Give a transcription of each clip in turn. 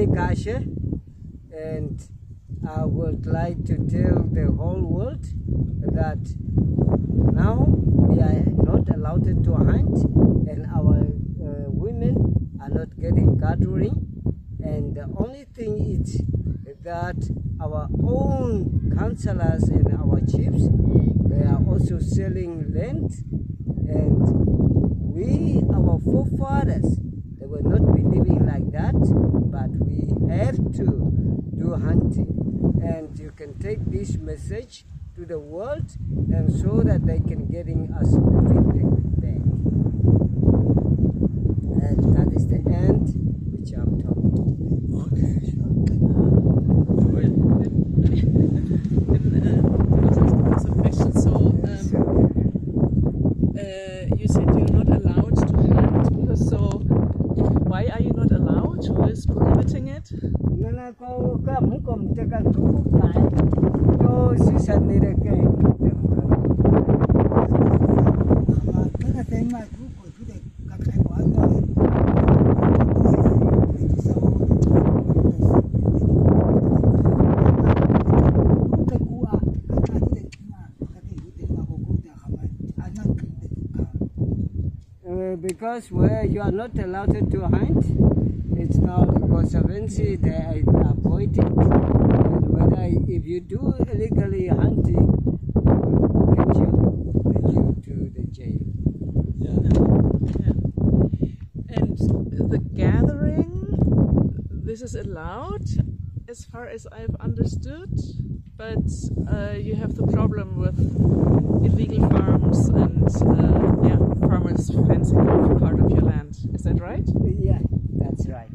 non-indigenous, and I would like to tell the whole world that now we are not allowed to hunt, and our women are not getting gathering, and the only thing is that our own councillors and our chiefs, they are also selling land, and we, our forefathers, they were not believing like that, but we have to do hunting. And you can take this message to the world and so that they can getting us everything back. And that is the end which I'm talking. Okay. Some questions. So, you said you're not allowed to hunt, because why are you not allowed? Who is prohibiting it? Because where you are not allowed to hunt, it's now the conservancy, they are avoiding. And whether if you do illegally hunting, get you to the jail. Yeah. And the gathering, this is allowed, as far as I've understood, but you have the problem with illegal farms and farmers fencing off part of your land. Is that right? Yeah, that's right.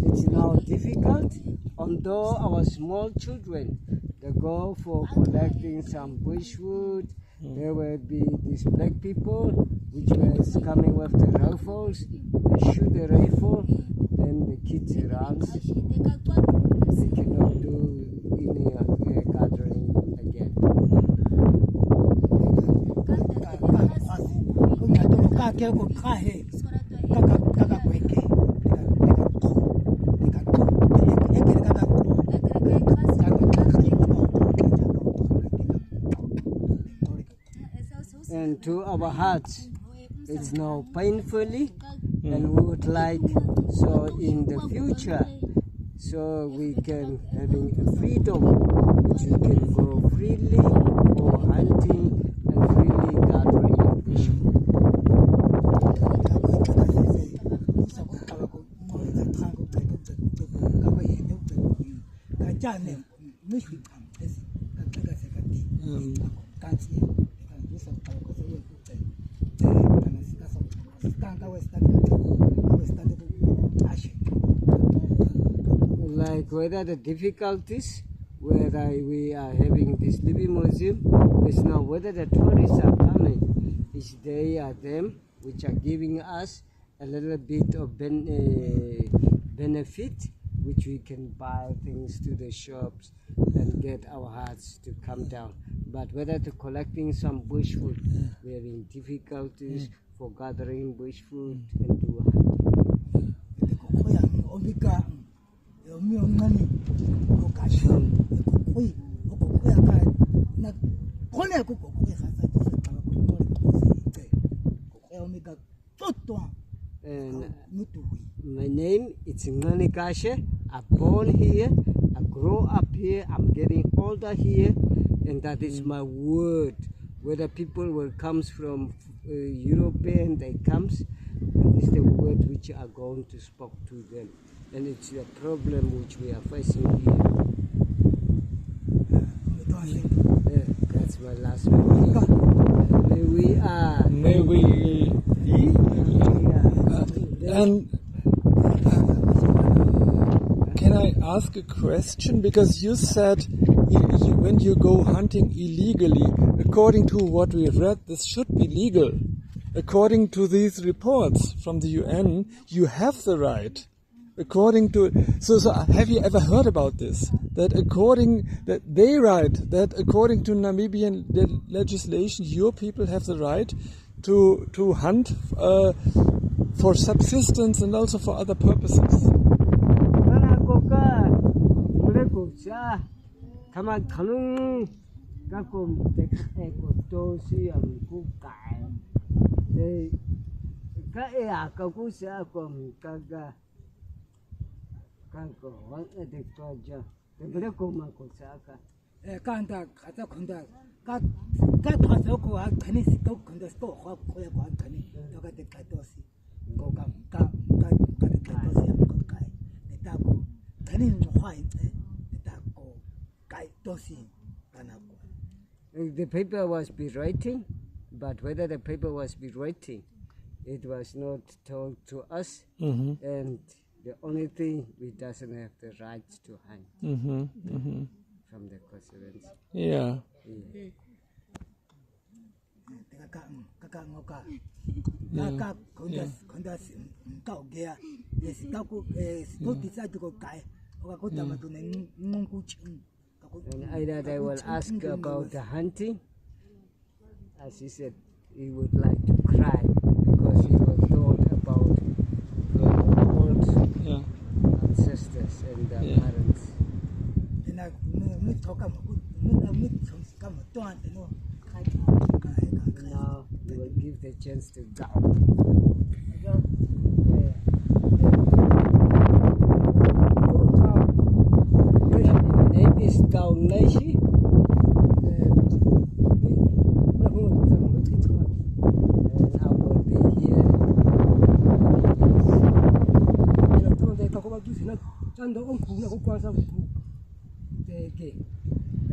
It's now difficult, although our small children, they go for collecting some bushwood. There will be these black people which was coming with the rifles. They shoot the rifle, then the kids run. They cannot do any gathering again. And to our hearts, it's now painfully, and we would like, so in the future, so we can having a freedom, which we can go freely for hunting and freely gathering bushwood. Like whether the difficulties, whether we are having this living museum, is now whether the tourists are coming, is they are them which are giving us a little bit of benefit, which we can buy things to the shops and get our hearts to come down. But whether to collecting some bushwood, we are in difficulties for gathering bushwood and do hunting. And my name is N Jaqna. I'm born here, I grow up here, I'm getting older here, and that is my word. Whether people will comes from European, they comes, that is the word which are going to speak to them. And it's the problem which we are facing here. That's my last word. May we And can I ask a question? Because you said when you go hunting illegally, according to what we read, this should be legal. According to these reports from the UN, you have the right. According to so have you ever heard about this? That according to Namibian legislation, your people have the right to hunt for subsistence and also for other purposes. The paper was be writing, but whether the paper was be writing, it was not told to us, and the only thing we doesn't have the right to hunt from the conservancy. Yeah. And either they will ask about the hunting, as he said, he would like to cry because he was thought about the old ancestors and their parents. Now we will give the chance to go. My name is Nashi.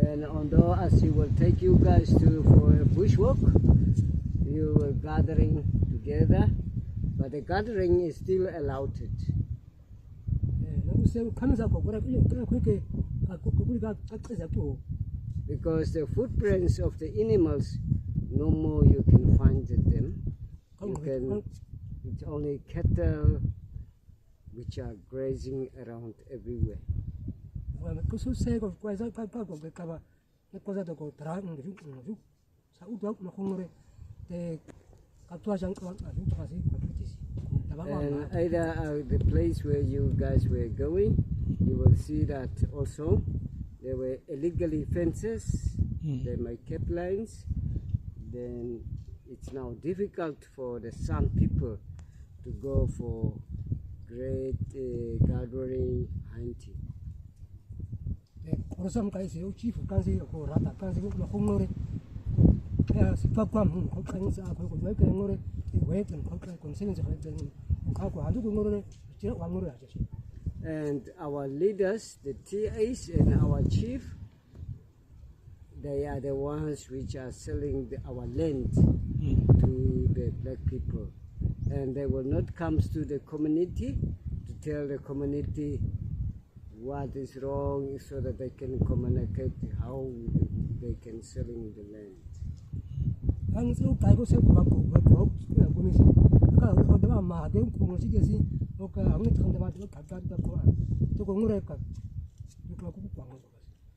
And although as he will take you guys for a bushwalk, you were gathering together, but the gathering is still allowed. Because the footprints of the animals, no more you can find them. It's only cattle which are grazing around everywhere. And either the place where you guys were going, you will see that also there were illegally fences, there were kept lines. Then it's now difficult for the San people to go for great gathering hunting. And our leaders, the TAs and our chief, they are the ones which are selling our land to the black people. And they will not come to the community to tell the community what is wrong so that they can communicate how they can sell in the land.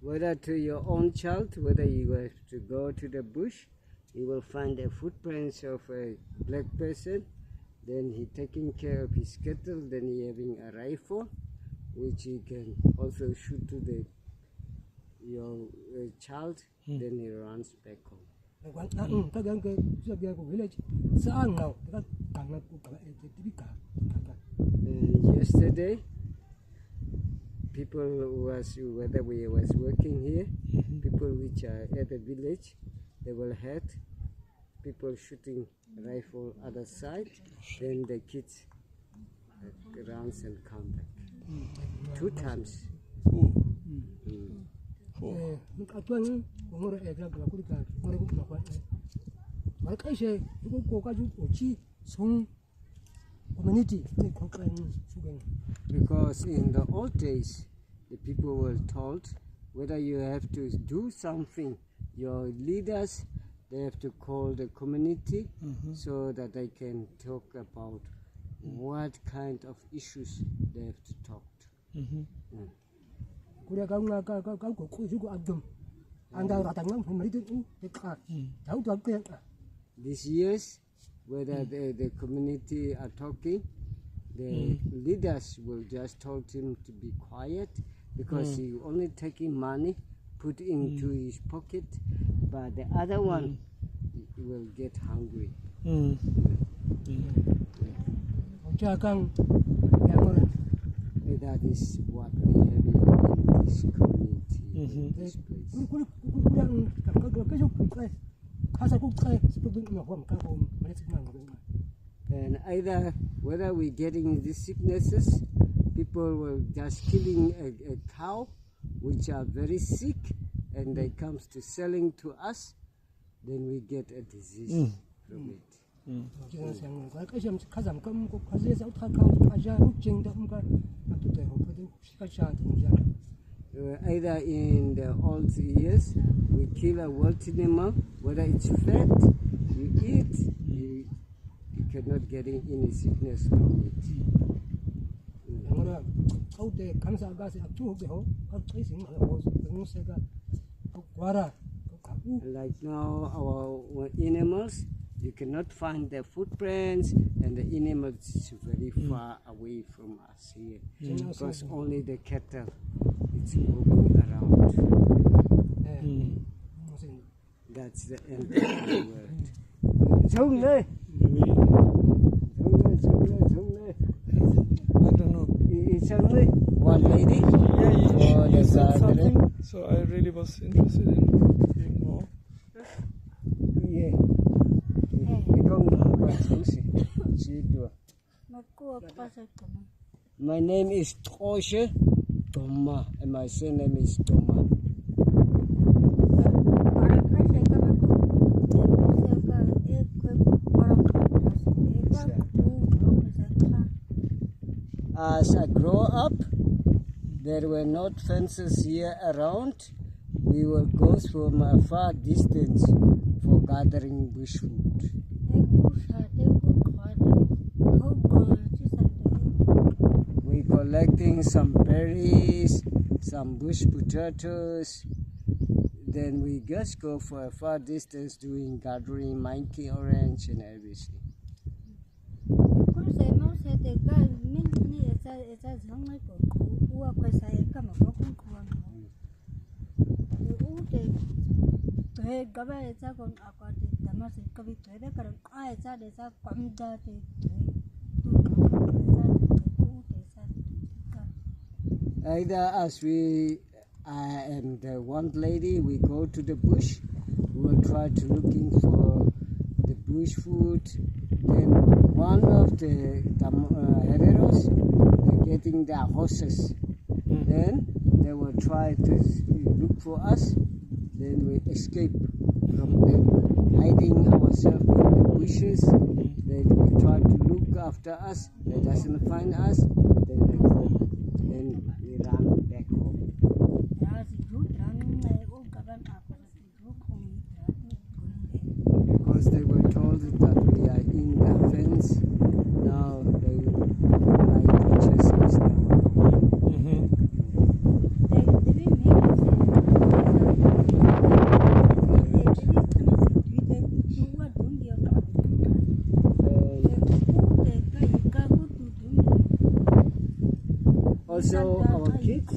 Whether to your own child, whether you have to go to the bush, you will find the footprints of a black person, then he taking care of his cattle, then he having a rifle, which he can also shoot to your child, then he runs back home. And yesterday, people whether we was working here, people which are at the village, they will had people shooting rifle other side, then the kids runs and come back. 2 times. community they complain sugan. Because in the old days, the people were told whether you have to do something, your leaders, they have to call the community so that they can talk about what kind of issues they have to talk to. Kuda kau nga kau ko suku agam. Anda ratang ngam mari tu dekat. Tahu tu apa? These years, whether the community are talking, the leaders will just told him to be quiet because he only taking money, put into his pocket, but the other one will get hungry. Jangan yang orang. That is what we have in this community, in this place. Kurang kau suku kasar kau seperti macam kau mari senang. And either whether we're getting these sicknesses, people were just killing a cow, which are very sick, and they comes to selling to us, then we get a disease from it. Either in the old years, we kill a wild animal, whether it's fat, you eat, you cannot get any sickness from it. Like now, our animals, you cannot find their footprints, and the animals is very far away from us here, because only the cattle it's moving around. That's the end of the word. Jungle. I don't know. It's only one lady. Yeah, you said something, garden. so I really was interested in hearing more. Yeah. My name is Toshe Toma, and my surname is Toma. As I grow up, there were not fences here around. We will go from a far distance for gathering bushwood. We collecting some berries, some bush potatoes. Then we just go for a far distance doing gathering monkey orange and everything. Either as I am the one lady, we go to the bush, we will try to looking for the bush food. Then one of the hereros, they're getting their horses. Then they will try to look for us. Then we escape from them, hiding ourselves in the bushes. Then we try to look after us. They doesn't find us. Then they go. Then we run back home. Because they were told that we are in the fence. Now they like to chase us now. Also, our kids.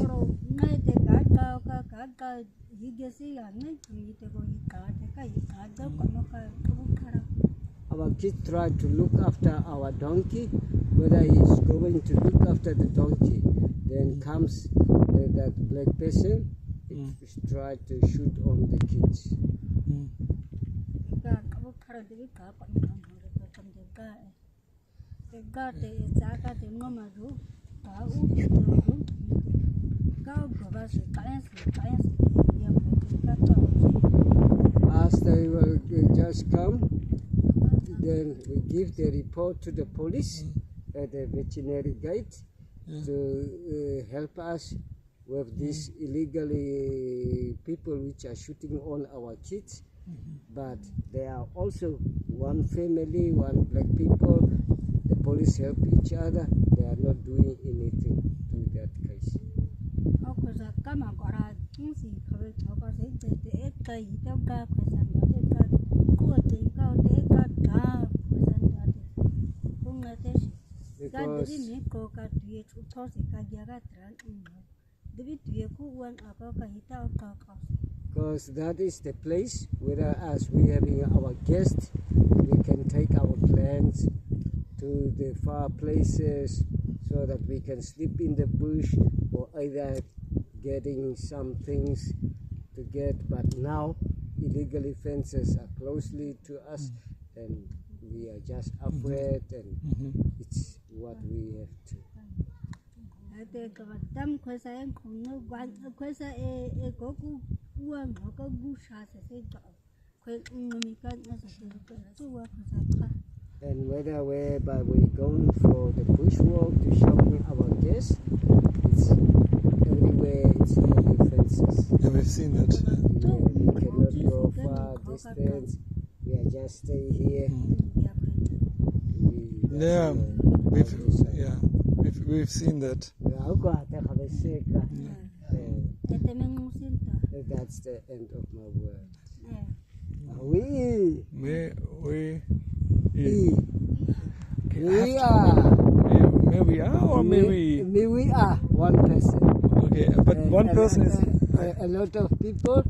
Our kids try to look after our donkey, whether he's going to look after the donkey. Then comes that black person, it try to shoot on the kids. As they will just come, then we give the report to the police, at the veterinary gate to help us with these illegally people which are shooting on our kids. But there are also one family, one black people. The police help each other. They are not doing anything to that case. Because that is the place where as we having our guests, we can take our plants to the far places so that we can sleep in the bush or either getting some things to get. But now illegal fences are closely to us and we are just afraid and it's what we have to. And whereby we're going for the bushwalk to shopping our guests, it's everywhere it's illegal fences. Yeah, we've seen that. We cannot go far distance. We are just stay here. We've seen that. That's the end of my word. We are one person. Okay, but one person is a lot of people